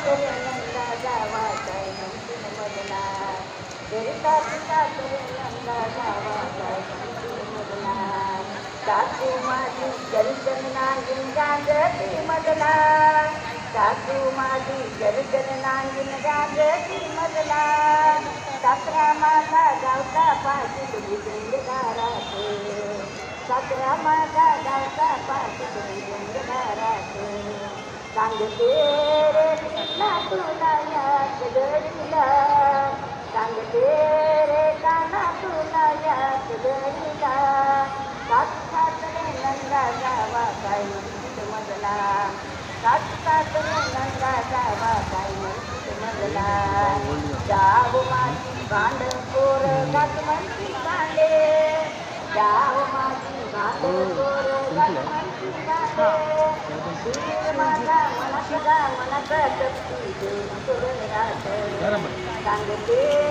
सासरे नंदा जावा काय म्हणतील मदना फिरता सासरे नंदा जावा काय म्हणतील मदना सासू माझी जलजन नागिन गाजती मदना सासू माझी जलजन नागिन गाजती मदना सासरा माझा गावता पाठी गुंजदाराचे सासरा माझा गावता पाठी गुंजदाराचे सांगते रे कृष्णा तुला याच घडीला सांगते रे काना तुला याच घडीला सासू सासरे नंदा जावा काय म्हणतील मदला सासू सासरे नंदा जावा काय म्हणतील मदला जाव माझी भांड पोर गात म्हणती भांडे जाव माझी भांड पोर गात म्हणती भांडे वीर माझा मनात जा मनात शक्ती देऊन राहत सांगते